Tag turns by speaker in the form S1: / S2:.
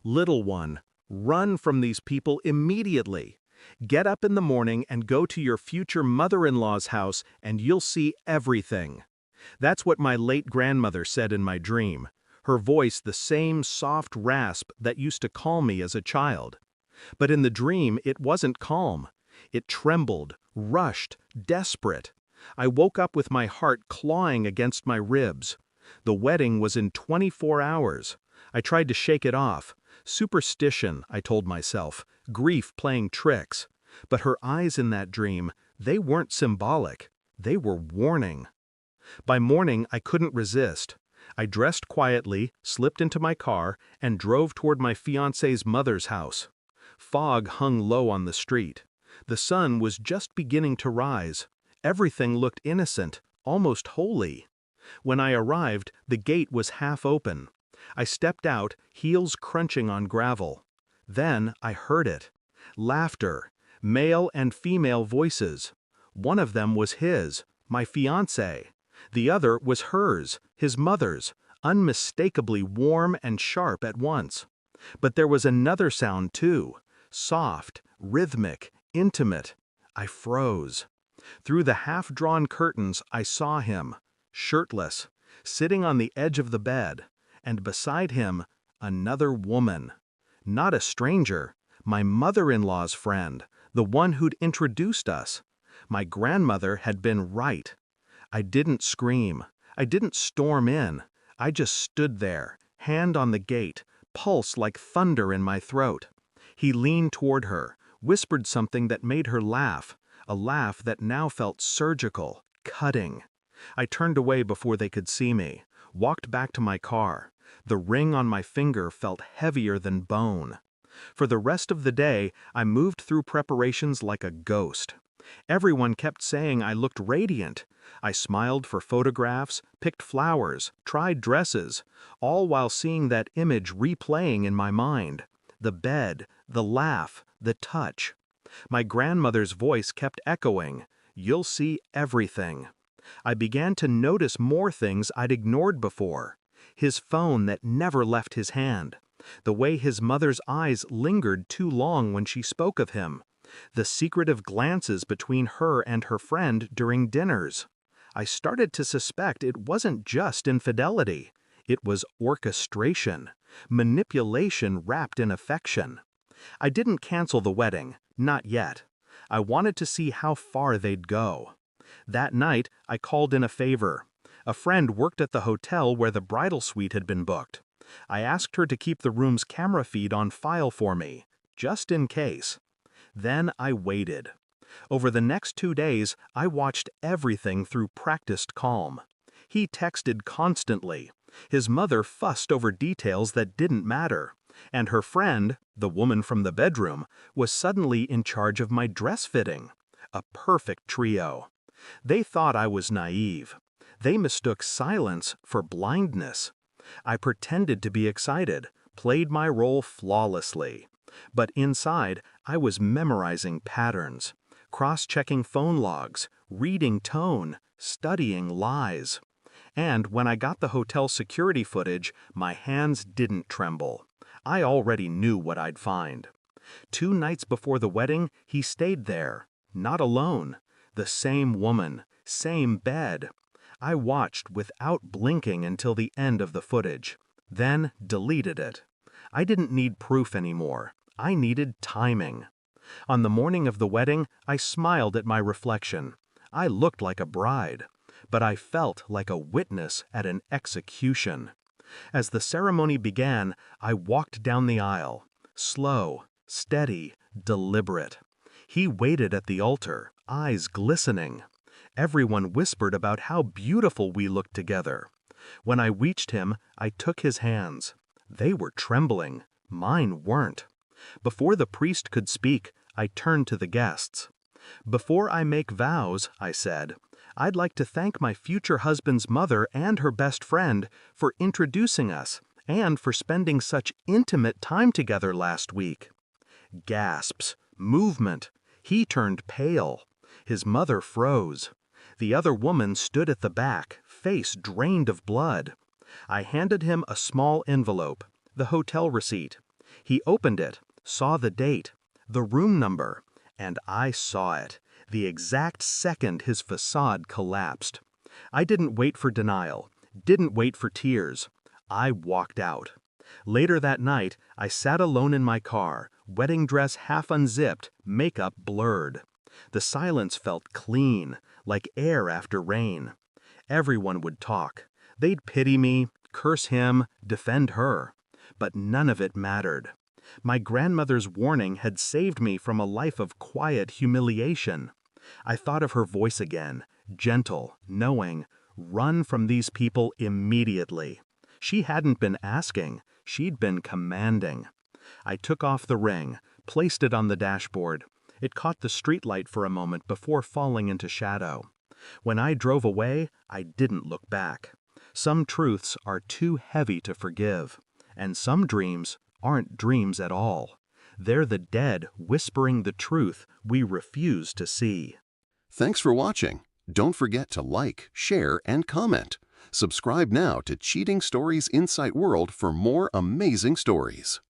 S1: Little one, run from these people immediately. Get up in the morning and go to your future mother-in-law's house and you'll see everything. That's what my late grandmother said in my dream, her voice the same soft rasp that used to calm me as a child. But in the dream, it wasn't calm. It trembled, rushed, desperate. I woke up with my heart clawing against my ribs. The wedding was in 24 hours. I tried to shake it off. Superstition, I told myself, grief playing tricks. But her eyes in that dream, they weren't symbolic. They were warning. By morning, I couldn't resist. I dressed quietly, slipped into my car, and drove toward my fiancé's mother's house. Fog hung low on the street. The sun was just beginning to rise. Everything looked innocent, almost holy. When I arrived, the gate was half open. I stepped out, heels crunching on gravel. Then I heard it. Laughter, male and female voices. One of them was his, my fiancé. The other was hers, his mother's, unmistakably warm and sharp at once. But there was another sound too, soft, rhythmic, intimate. I froze. Through the half-drawn curtains I saw him, shirtless, sitting on the edge of the bed, and beside him, another woman. Not a stranger, my mother-in-law's friend, the one who'd introduced us. My grandmother had been right. I didn't scream. I didn't storm in. I just stood there, hand on the gate, pulse like thunder in my throat. He leaned toward her, whispered something that made her laugh, a laugh that now felt surgical, cutting. I turned away before they could see me, walked back to my car. The ring on my finger felt heavier than bone. For the rest of the day, I moved through preparations like a ghost. Everyone kept saying I looked radiant. I smiled for photographs, picked flowers, tried dresses, all while seeing that image replaying in my mind. The bed, the laugh, the touch. My grandmother's voice kept echoing, "You'll see everything." I began to notice more things I'd ignored before. His phone that never left his hand. The way his mother's eyes lingered too long when she spoke of him. The secretive glances between her and her friend during dinners. I started to suspect it wasn't just infidelity. It was orchestration, manipulation wrapped in affection. I didn't cancel the wedding, not yet. I wanted to see how far they'd go. That night, I called in a favor. A friend worked at the hotel where the bridal suite had been booked. I asked her to keep the room's camera feed on file for me, just in case. Then I waited. Over the next 2 days, I watched everything through practiced calm. He texted constantly. His mother fussed over details that didn't matter. And her friend, the woman from the bedroom, was suddenly in charge of my dress fitting. A perfect trio. They thought I was naive. They mistook silence for blindness. I pretended to be excited, played my role flawlessly. But inside, I was memorizing patterns, cross-checking phone logs, reading tone, studying lies. And when I got the hotel security footage, my hands didn't tremble. I already knew what I'd find. 2 nights before the wedding, he stayed there, not alone. The same woman, same bed. I watched without blinking until the end of the footage, then deleted it. I didn't need proof anymore. I needed timing. On the morning of the wedding, I smiled at my reflection. I looked like a bride, but I felt like a witness at an execution. As the ceremony began, I walked down the aisle, slow, steady, deliberate. He waited at the altar, eyes glistening. Everyone whispered about how beautiful we looked together. When I reached him, I took his hands. They were trembling. Mine weren't. Before the priest could speak, I turned to the guests. "Before I make vows," I said, "I'd like to thank my future husband's mother and her best friend for introducing us and for spending such intimate time together last week." Gasps, movement. He turned pale. His mother froze. The other woman stood at the back, face drained of blood. I handed him a small envelope, the hotel receipt. He opened it, saw the date, the room number, and I saw it, the exact second his facade collapsed. I didn't wait for denial, didn't wait for tears. I walked out. Later that night, I sat alone in my car, wedding dress half unzipped, makeup blurred. The silence felt clean, like air after rain. Everyone would talk. They'd pity me, curse him, defend her. But none of it mattered. My grandmother's warning had saved me from a life of quiet humiliation. I thought of her voice again, gentle, knowing, run from these people immediately. She hadn't been asking, she'd been commanding. I took off the ring, placed it on the dashboard. It caught the streetlight for a moment before falling into shadow. When I drove away, I didn't look back. Some truths are too heavy to forgive, and some dreams aren't dreams at all. They're the dead whispering the truth we refuse to see.
S2: Thanks for watching. Don't forget to like, share, and comment. Subscribe now to Cheating Stories Insight World for more amazing stories.